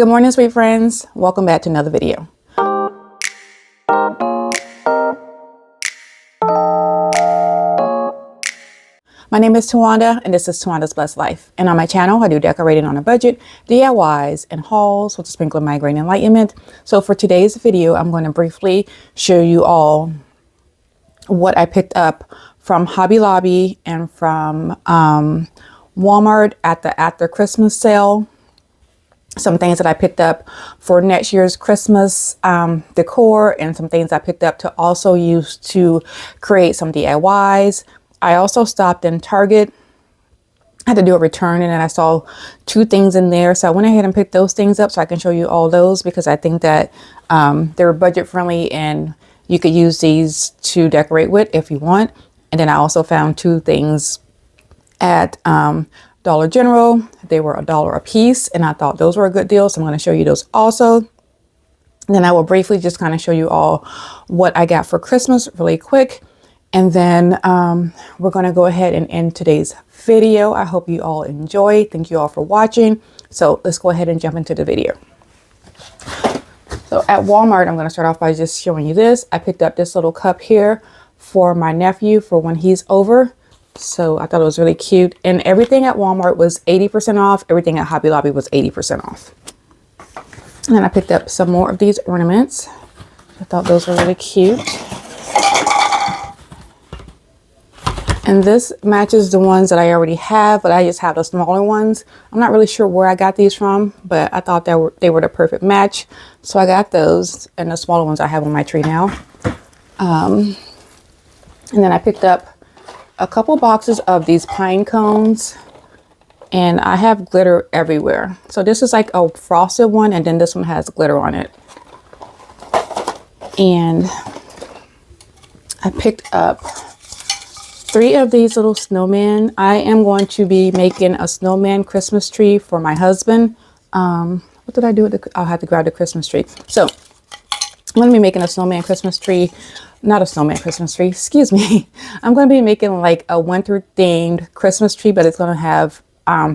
Good morning, sweet friends. Welcome back to another video. My name is Tawanda, and this is Tawanda's Blessed Life. And on my channel, I do decorating on a budget, DIYs, and hauls with a sprinkle of migraine enlightenment. So for today's video, I'm going to briefly show you all what I picked up from Hobby Lobby and from Walmart at the after Christmas sale. Some things that I picked up for next year's Christmas decor, and some things I picked up to also use to create some DIYs. I also stopped in Target. I had to do a return, and then I saw two things in there. So I went ahead and picked those things up so I can show you all those, because I think that they're budget friendly and you could use these to decorate with if you want. And then I also found two things at Dollar General. They were $1 a piece, and I thought those were a good deal, so I'm going to show you those also. And then I will briefly just kind of show you all what I got for Christmas really quick, and then we're going to go ahead and end today's video. I hope you all enjoy. Thank you all for watching. So let's go ahead and jump into the video. So at Walmart, I'm going to start off by just showing you this. I picked up this little cup here for my nephew for when he's over. So I thought it was really cute, and everything at Walmart was 80% off. Everything at Hobby Lobby was 80% off. And then I picked up some more of these ornaments. I thought those were really cute. And this matches the ones that I already have, but I just have the smaller ones. I'm not really sure where I got these from, but I thought they were the perfect match. So I got those, and the smaller ones I have on my tree now. And then I picked up a couple boxes of these pine cones, and I have glitter everywhere. So this is like a frosted one, and then this one has glitter on it. And I picked up 3 of these little snowmen. I am going to be making a snowman Christmas tree for my husband. What did I do with I'll have to grab the Christmas tree. So I'm going to be making a snowman Christmas tree. Not a snowman Christmas tree, excuse me. I'm going to be making like a winter themed Christmas tree, but it's going to have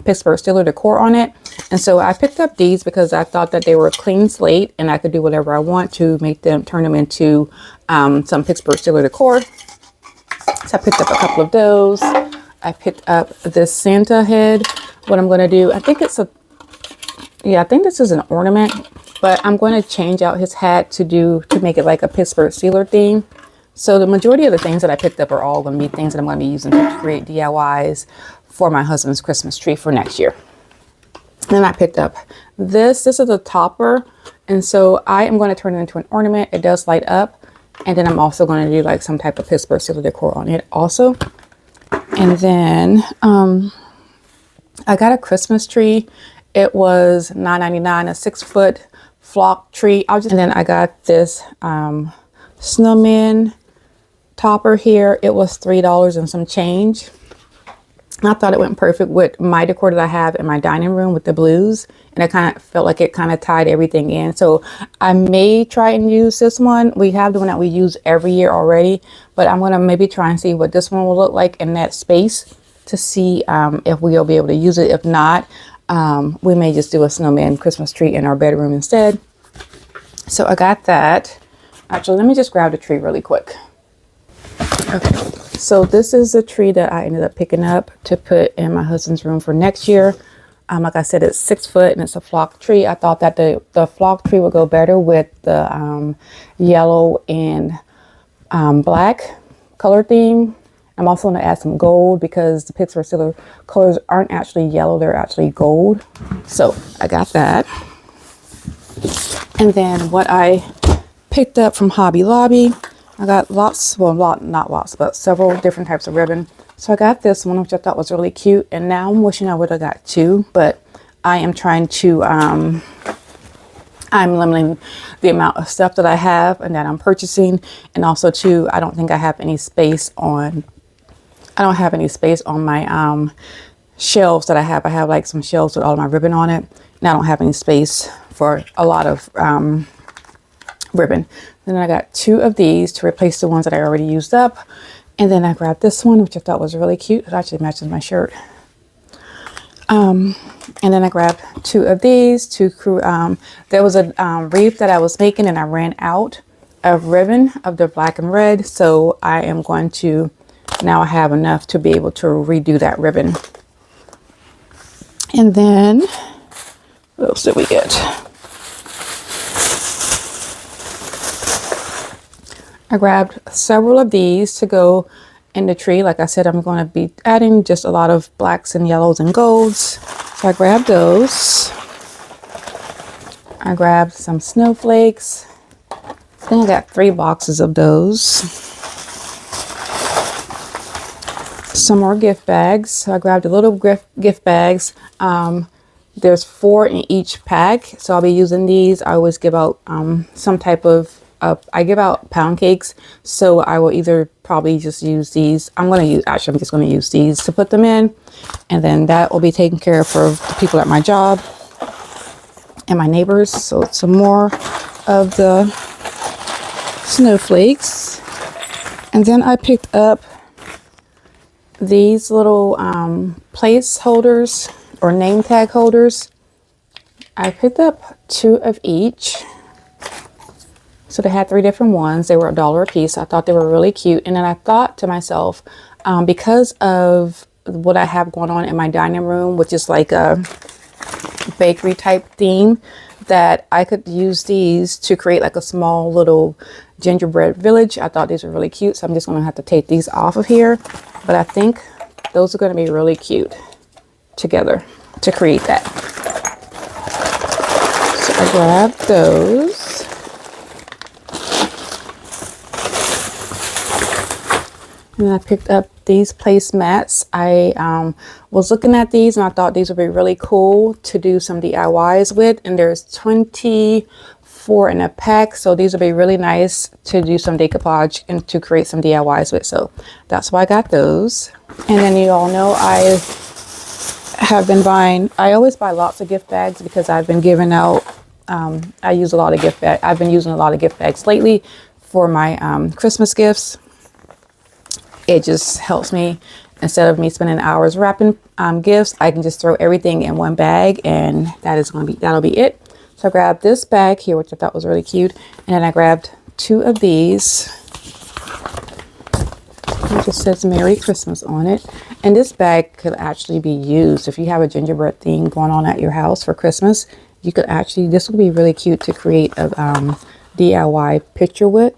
Pittsburgh Steelers decor on it. And so I picked up these because I thought that they were a clean slate and I could do whatever I want to make them, turn them into some Pittsburgh Steelers decor. So I picked up a couple of those. I picked up this Santa head. What I'm going to do, I think this is an ornament, but I'm going to change out his hat to make it like a Pittsburgh Steelers theme. So the majority of the things that I picked up are all going to be things that I'm going to be using to create DIYs for my husband's Christmas tree for next year. Then I picked up this. This is a topper, and so I am going to turn it into an ornament. It does light up, and then I'm also going to do like some type of Pittsburgh Steelers decor on it also. And then I got a Christmas tree. It was $9.99, a 6-foot flock tree. And then I got this snowman topper here. It was $3 and some change. I thought it went perfect with my decor that I have in my dining room with the blues, and I kind of felt like it kind of tied everything in. So I may try and use this one. We have the one that we use every year already, but I'm going to maybe try and see what this one will look like in that space to see if we'll be able to use it. If not, we may just do a snowman Christmas tree in our bedroom instead. So I got that. Actually, let me just grab the tree really quick. Okay, so this is the tree that I ended up picking up to put in my husband's room for next year. Like I said, it's 6 foot and it's a flock tree. I thought that the flock tree would go better with the yellow and black color theme. I'm also going to add some gold because the Pittsburgh Steelers colors aren't actually yellow, they're actually gold. So I got that. And then what I picked up from Hobby Lobby, I got lots, well, not lots, but several different types of ribbon. So I got this one, which I thought was really cute. And now I'm wishing I would have got 2, but I am trying to, I'm limiting the amount of stuff that I have and that I'm purchasing. And also too, I don't think I have any space on, my shelves that I have. I have like some shelves with all of my ribbon on it, and I don't have any space for a lot of ribbon. Then I got 2 of these to replace the ones that I already used up. And then I grabbed this one, which I thought was really cute. It actually matches my shirt. And then I grabbed two of these to there was a wreath that I was making and I ran out of ribbon of the black and red. So I am going to now have enough to be able to redo that ribbon. And then what else did we get? I grabbed several of these to go in the tree. Like I said, I'm going to be adding just a lot of blacks and yellows and golds. So I grabbed those. I grabbed some snowflakes. I think I got 3 boxes of those. Some more gift bags. So I grabbed a little gift bags. There's 4 in each pack. So I'll be using these. I always give out some type of I give out pound cakes, so I will either probably just use these. I'm just going to use these to put them in, and then that will be taken care of for the people at my job and my neighbors. So some more of the snowflakes, and then I picked up these little place holders or name tag holders. I picked up 2 of each. So they had 3 different ones. They were $1 a piece. I thought they were really cute. And then I thought to myself, because of what I have going on in my dining room, which is like a bakery type theme, that I could use these to create like a small little gingerbread village. I thought these were really cute. So I'm just going to have to take these off of here. But I think those are going to be really cute together to create that. So I grabbed those. And I picked up these placemats. I was looking at these and I thought these would be really cool to do some DIYs with. And there's 24 in a pack. So these would be really nice to do some decoupage and to create some DIYs with. So that's why I got those. And then you all know I always buy lots of gift bags because I've been giving out, I use a lot of gift bags. I've been using a lot of gift bags lately for my Christmas gifts. It just helps me. Instead of me spending hours wrapping gifts, I can just throw everything in one bag, and that'll be it. So I grabbed this bag here, which I thought was really cute, and then I grabbed 2 of these. It just says Merry Christmas on it. And this bag could actually be used if you have a gingerbread theme going on at your house for Christmas. You could actually, this would be really cute to create a DIY picture with.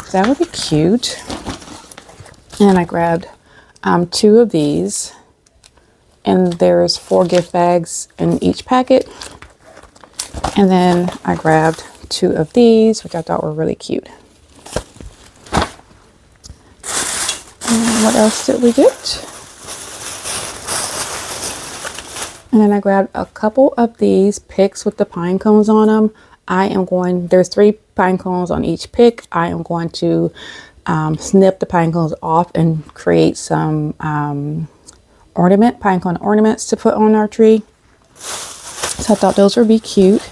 So that would be cute. And I grabbed 2 of these, and there's 4 gift bags in each packet. And then I grabbed 2 of these, which I thought were really cute. And what else did we get? And then I grabbed a couple of these picks with the pine cones on them. There's 3 pine cones on each pick. I am going to snip the pine cones off and create some pine cone ornaments to put on our tree. So I thought those would be cute.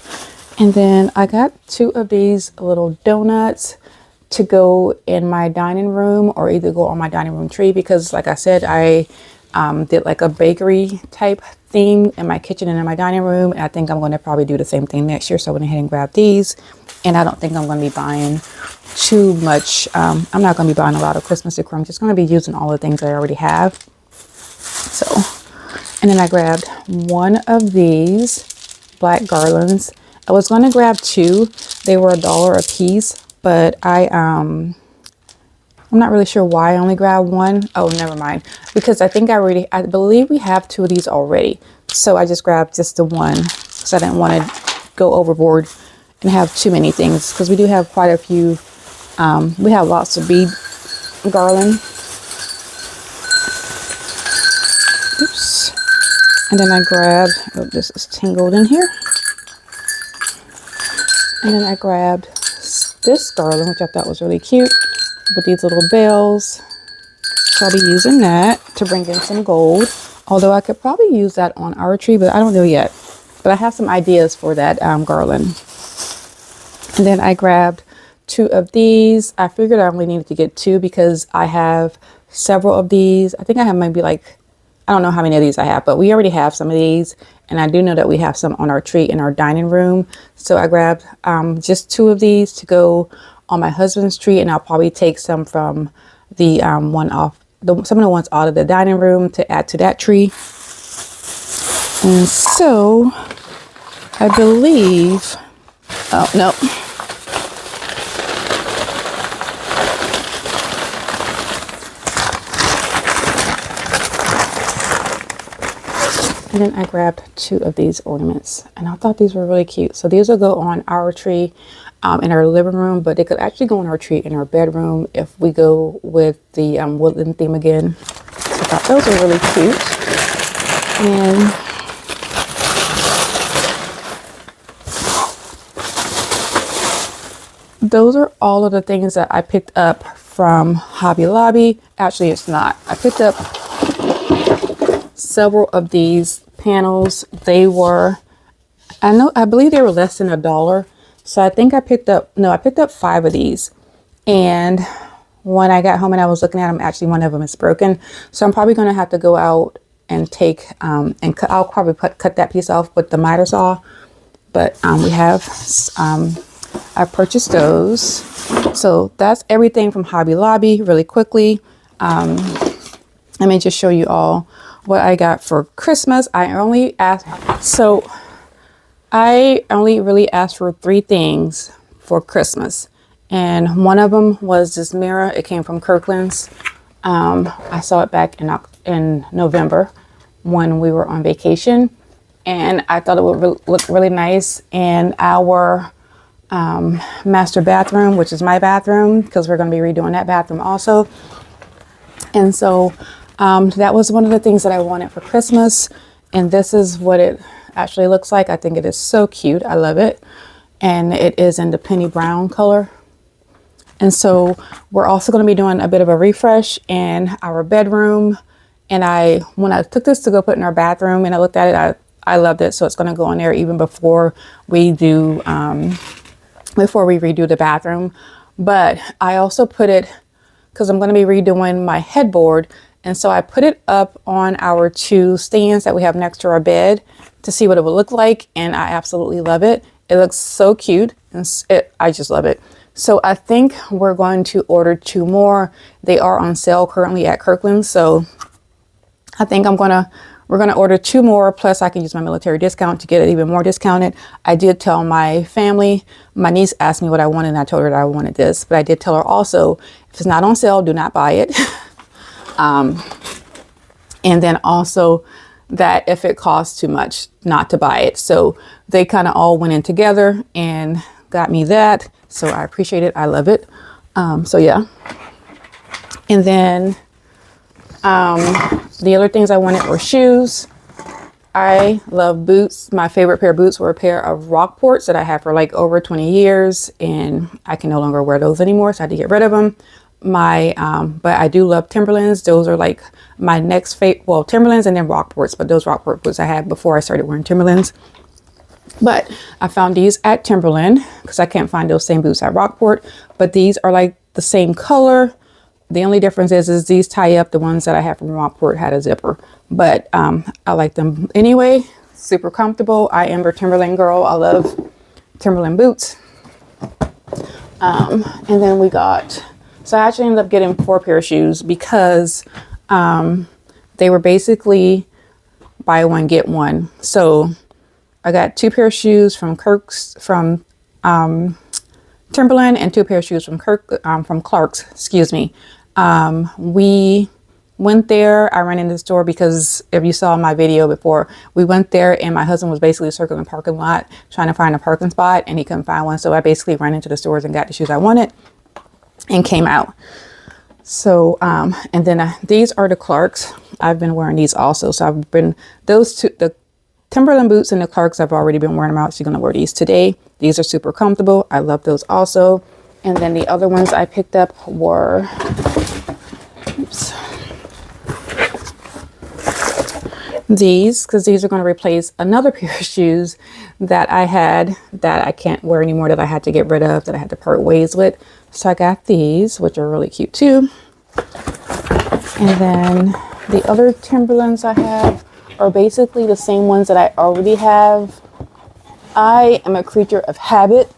And then I got 2 of these little donuts to go in my dining room or either go on my dining room tree, because like I said, I did like a bakery type theme in my kitchen and in my dining room. And I think I'm going to probably do the same thing next year. So I went ahead and grabbed these. And I don't think I'm going to be buying too much. I'm not going to be buying a lot of Christmas decor. I'm just going to be using all the things I already have. So, and then I grabbed 1 of these black garlands. I was going to grab 2. They were $1 a piece, but I'm not really sure why I only grabbed 1. Oh, never mind. Because I believe we have 2 of these already. So I just grabbed just the 1 because I didn't want to go overboard and have too many things, because we do have quite a few. We have lots of bead garland. Oops. And then I grabbed, oh, this is tangled in here. And then I grabbed this garland, which I thought was really cute, with these little bells. So I'll be using that to bring in some gold. Although I could probably use that on our tree, but I don't know yet. But I have some ideas for that garland. And then I grabbed 2 of these. I figured I only needed to get 2 because I have several of these. I think I have maybe like I don't know how many of these I have, but we already have some of these. And I do know that we have some on our tree in our dining room. So I grabbed just 2 of these to go on my husband's tree. And I'll probably take some from the some of the ones out of the dining room to add to that tree. And so I believe, oh no. And then I grabbed 2 of these ornaments and I thought these were really cute. So these will go on our tree in our living room, but they could actually go on our tree in our bedroom if we go with the woodland theme again. So I thought those were really cute. And those are all of the things that I picked up from Hobby Lobby. Actually, it's not. I picked up several of these panels. They were, I believe they were less than $1. So I think I picked up 5 of these. And when I got home and I was looking at them, actually one of them is broken. So I'm probably going to have to go out and take, and cut, I'll probably cut that piece off with the miter saw. But we have, I purchased those. So that's everything from Hobby Lobby really quickly. Let me just show you all what I got for Christmas. I only really asked for 3 things for Christmas. And one of them was this mirror. It came from Kirkland's. I saw it back in November when we were on vacation. And I thought it would look really nice in our master bathroom, which is my bathroom, because we're going to be redoing that bathroom also. And so that was one of the things that I wanted for Christmas. And this is what it actually looks like. I think it is so cute. I love it. And it is in the penny brown color. And so we're also going to be doing a bit of a refresh in our bedroom. And when I took this to go put in our bathroom and I looked at it, I loved it. So it's going to go in there even before we redo the bathroom. But I also put it, because I'm going to be redoing my headboard. And so I put it up on our 2 stands that we have next to our bed to see what it would look like. And I absolutely love it. It looks so cute. And I just love it. So I think we're going to order 2 more. They are on sale currently at Kirkland's. So I think we're going to order 2 more. Plus I can use my military discount to get it even more discounted. I did tell my family, my niece asked me what I wanted and I told her that I wanted this. But I did tell her also, if it's not on sale, do not buy it. And then also that if it costs too much, not to buy it. So they kind of all went in together and got me that. So I appreciate it. I love it. So yeah. And then the other things I wanted were shoes. I love boots. My favorite pair of boots were a pair of Rockports that I had for like over 20 years and I can no longer wear those anymore. So I had to get rid of them. But I do love Timberlands. Those are like my next favorite, well, Timberlands and then Rockports, but those Rockport boots I had before I started wearing Timberlands. But I found these at Timberland because I can't find those same boots at Rockport, but these are like the same color. The only difference is these tie up. The ones that I had from Rockport had a zipper, but I like them anyway. Super comfortable. I am a Timberland girl. I love Timberland boots. And then so I actually ended up getting 4 pair of shoes because they were basically buy one, get one. So I got 2 pair of shoes from Timberland and 2 pair of shoes from Clark's, excuse me. We went there. I ran into the store because if you saw my video before, we went there and my husband was basically circling the parking lot trying to find a parking spot and he couldn't find one. So I basically ran into the stores and got the shoes I wanted and came out. So, and then these are the Clarks. I've been wearing these also. So I've been, those 2, the Timberland boots and the Clarks, I've already been wearing them out. So you're going to wear these today. These are super comfortable. I love those also. And then the other ones I picked up were, these, because these are going to replace another pair of shoes that I had that I can't wear anymore, that I had to get rid of, that I had to part ways with. So I got these, which are really cute too. And then The other Timberlands I have are basically the same ones that I already have. I am a creature of habit.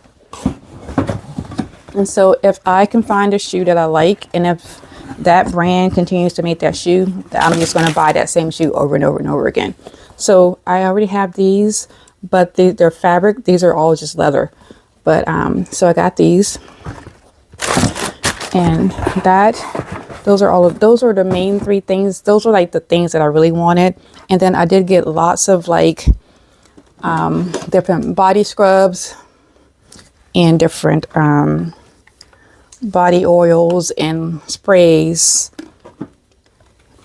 And so if I can find a shoe that I like, and if that brand continues to make that shoe, I'm just going to buy that same shoe over and over and over again. So I already have these, but they're fabric. These are all just leather. But so I got these. And those are the main three things. Those are like the things that I really wanted. And then I did get lots of like different body scrubs and different body oils and sprays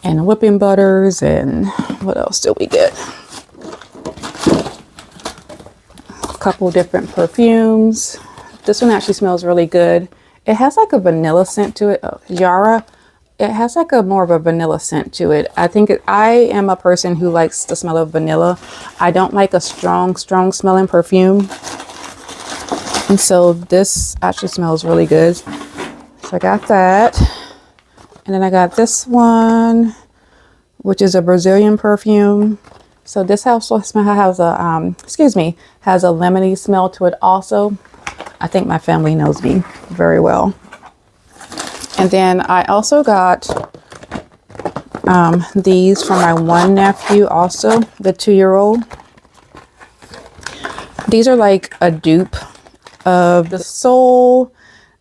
and whipping butters. And what else did we get? A couple different perfumes. This one actually smells really good. It has like a vanilla scent to it. Oh, Yara. It has like a more of a vanilla scent to it. I am a person who likes the smell of vanilla. I don't like a strong smelling perfume. And so this actually smells really good. So I got that. And then I got this one, which is a Brazilian perfume. So this also has a, has a lemony smell to it also. I think my family knows me very well. And then I also got these from my one nephew also, the 2-year-old. These are like a dupe of the Sol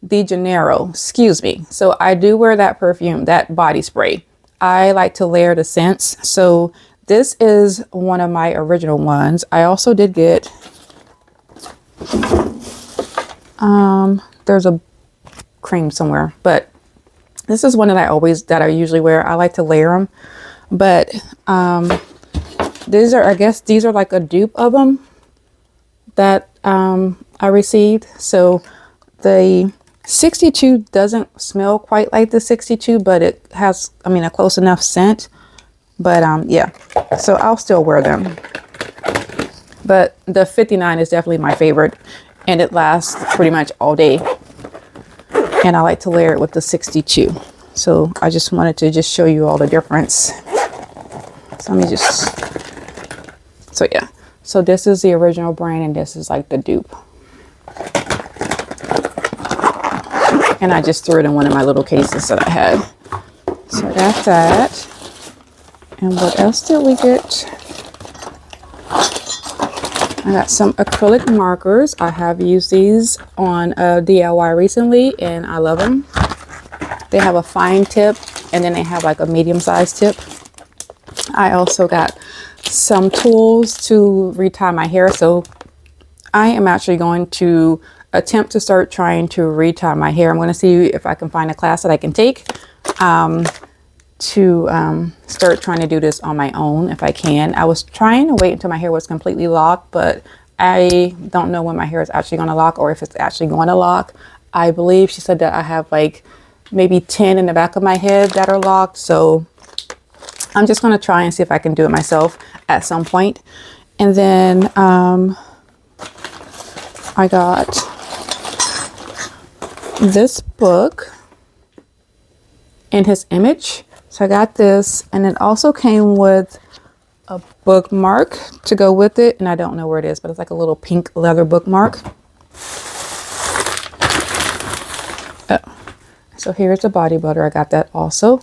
de Janeiro, So I do wear that perfume, that body spray. I like to layer the scents. So this is one of my original ones. I also did get, there's a cream somewhere, but this is one that I usually wear. I like to layer them, but these are like a dupe of them that I received. So the 62 doesn't smell quite like the 62, but it has, a close enough scent. But yeah, so I'll still wear them. But the 59 is definitely my favorite, and it lasts pretty much all day. And I like to layer it with the 62. So I just wanted to just show you all the difference. So let me so yeah. So this is the original brand, and this is like the dupe. And I just threw it in one of my little cases that I had. So I got that. And what else did we get? I got some acrylic markers. I have used these on DIY recently, and I love them. They have a fine tip, and then they have like a medium-sized tip. I also got some tools to retie my hair. So I am actually going to attempt to start trying to retie my hair. I'm going to see if I can find a class that I can take to start trying to do this on my own if I can. I was trying to wait until my hair was completely locked, but I don't know when my hair is actually going to lock or if it's actually going to lock. I believe she said that I have like maybe 10 in the back of my head that are locked. So I'm just going to try and see if I can do it myself at some point. And then I got this book in his image. So I got this, and it also came with a bookmark to go with it. And I don't know where it is, but it's like a little pink leather bookmark. Oh. So here's the body butter. I got that also.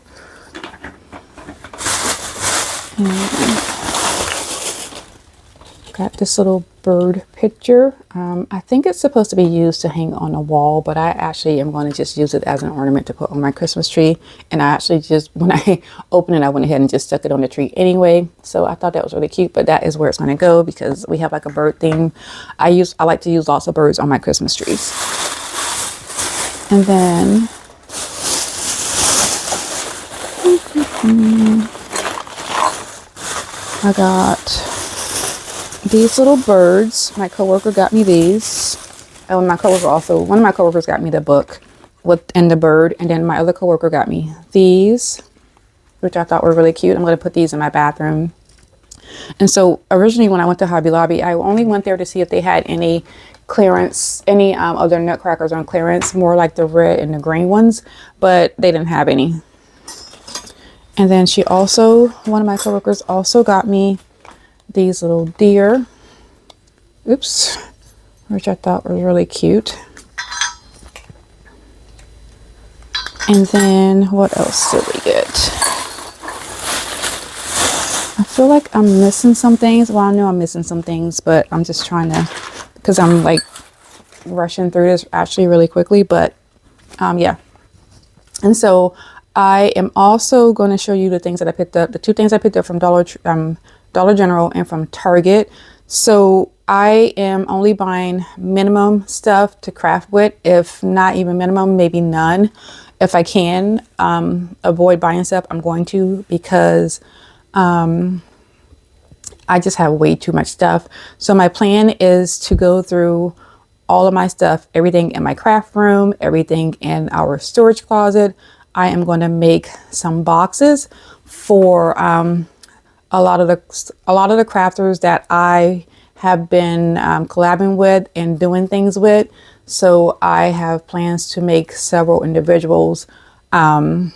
And got this little bird picture. I think it's supposed to be used to hang on a wall, but I actually am going to just use it as an ornament to put on my Christmas tree. And I actually just, when I opened it, I went ahead and just stuck it on the tree anyway. So I thought that was really cute, but that is where it's going to go because we have like a bird theme. I like to use lots of birds on my Christmas trees. And then I got these little birds. My coworker got me these. Oh, one of my coworkers got me the book and the bird. And then my other coworker got me these, which I thought were really cute. I'm going to put these in my bathroom. And so originally when I went to Hobby Lobby, I only went there to see if they had any clearance, any of their nutcrackers on clearance, more like the red and the green ones, but they didn't have any. And then one of my coworkers also got me these little deer. Oops. Which I thought was really cute. And then what else did we get? I feel like I'm missing some things. Well, I know I'm missing some things, but I'm just trying to, because I'm like rushing through this actually really quickly, but yeah. And so I am also going to show you the things that I picked up, the two things I picked up from Dollar General and from Target. So I am only buying minimum stuff to craft with, if not even minimum, maybe none. If I can avoid buying stuff, I'm going to, because I just have way too much stuff. So my plan is to go through all of my stuff, everything in my craft room, everything in our storage closet. I am going to make some boxes for a lot of the crafters that I have been collabing with and doing things with. So I have plans to make several individuals some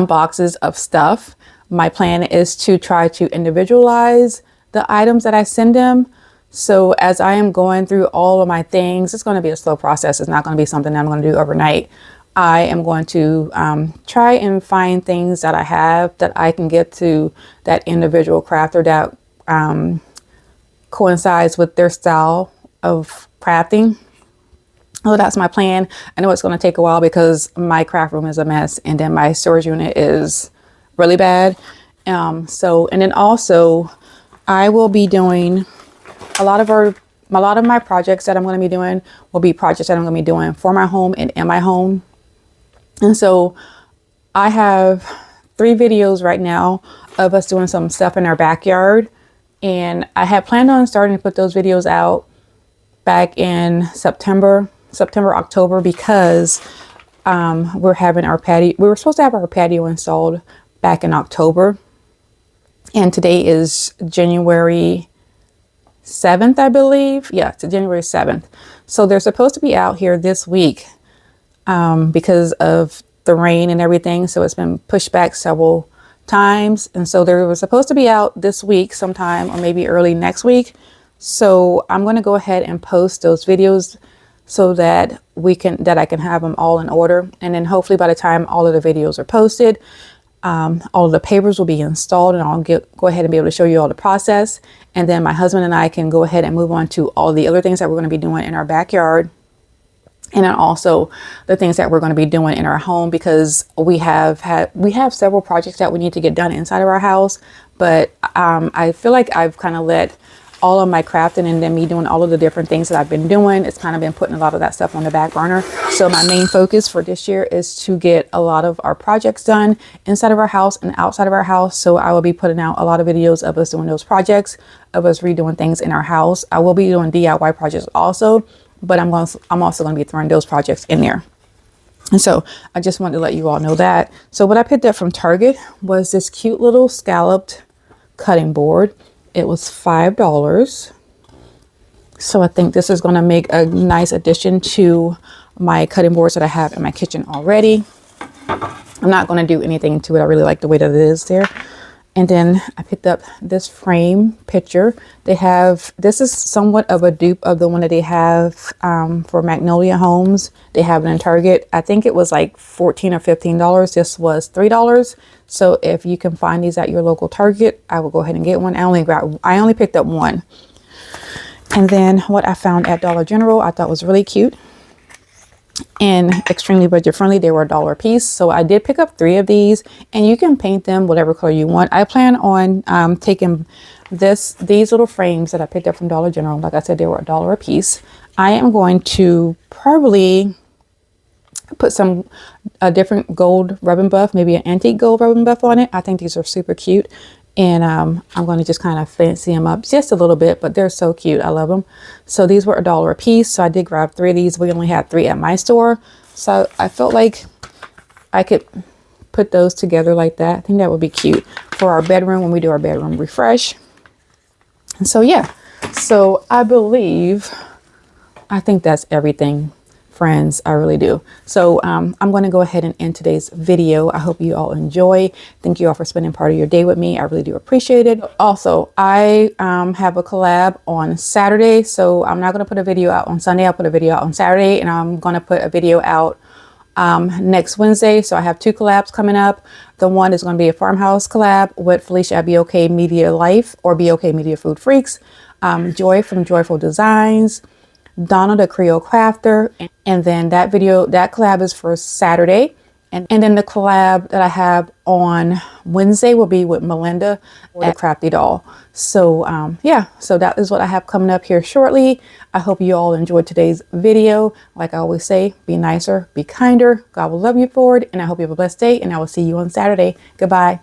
boxes of stuff. My plan is to try to individualize the items that I send them. So as I am going through all of my things, it's going to be a slow process. It's not going to be something that I'm going to do overnight. I am going to try and find things that I have that I can get to that individual crafter that coincides with their style of crafting. So that's my plan. I know it's going to take a while because my craft room is a mess, and then my storage unit is really bad. And then also I will be doing a lot of my projects that I'm going to be doing will be projects that I'm going to be doing for my home and in my home. And so I have 3 videos right now of us doing some stuff in our backyard. And I had planned on starting to put those videos out back in September, October, because we're having our patio. We were supposed to have our patio installed back in October. And today is January 7th, I believe. Yeah, it's January 7th. So they're supposed to be out here this week because of the rain and everything. So it's been pushed back several times. And so they were supposed to be out this week sometime, or maybe early next week. So I'm going to go ahead and post those videos so that I can have them all in order. And then hopefully by the time all of the videos are posted, all of the papers will be installed, and I'll go ahead and be able to show you all the process. And then my husband and I can go ahead and move on to all the other things that we're going to be doing in our backyard. And then also the things that we're going to be doing in our home, because we have several projects that we need to get done inside of our house. But I feel like I've kind of let all of my crafting and then me doing all of the different things that I've been doing, it's kind of been putting a lot of that stuff on the back burner. So my main focus for this year is to get a lot of our projects done inside of our house and outside of our house. So I will be putting out a lot of videos of us doing those projects, of us redoing things in our house. I will be doing DIY projects also, but I'm also going to be throwing those projects in there. And so I just wanted to let you all know that. So what I picked up from Target was this cute little scalloped cutting board. It was $5. So I think this is going to make a nice addition to my cutting boards that I have in my kitchen already. I'm not going to do anything to it. I really like the way that it is there. And then I picked up this frame picture. This is somewhat of a dupe of the one that they have for Magnolia Homes. They have it in Target. I think it was like $14 or $15. This was $3. So if you can find these at your local Target, I will go ahead and get one. I only picked up one. And then what I found at Dollar General, I thought was really cute and extremely budget friendly. They were $1 a piece. So I did pick up 3 of these, and you can paint them whatever color you want. I plan on taking these little frames that I picked up from Dollar General. Like I said, they were $1 a piece. I am going to probably put a different gold rub and buff, maybe an antique gold rub and buff on it. I think these are super cute. And I'm going to just kind of fancy them up just a little bit, but they're so cute. I love them. So these were $1 a piece. So I did grab 3 of these. We only had 3 at my store. So I felt like I could put those together like that. I think that would be cute for our bedroom when we do our bedroom refresh. And so, yeah. So I think that's everything friends. I really do. So I'm going to go ahead and end today's video. I hope you all enjoy. Thank you all for spending part of your day with me. I really do appreciate it. Also, I have a collab on Saturday. So I'm not going to put a video out on Sunday. I'll put a video out on Saturday, and I'm going to put a video out next Wednesday. So I have 2 collabs coming up. The one is going to be a farmhouse collab with Felicia at Be Okay Media Life, or Be Okay Media Food Freaks, Joy from Joyful Designs, Donna the Creole Crafter, and then that collab is for Saturday. And then the collab that I have on Wednesday will be with Melinda at Crafty Doll. So yeah, so that is what I have coming up here shortly. I hope you all enjoyed today's video. Like I always say, be nicer, be kinder. God will love you for it. And I hope you have a blessed day, and I will see you on Saturday. Goodbye.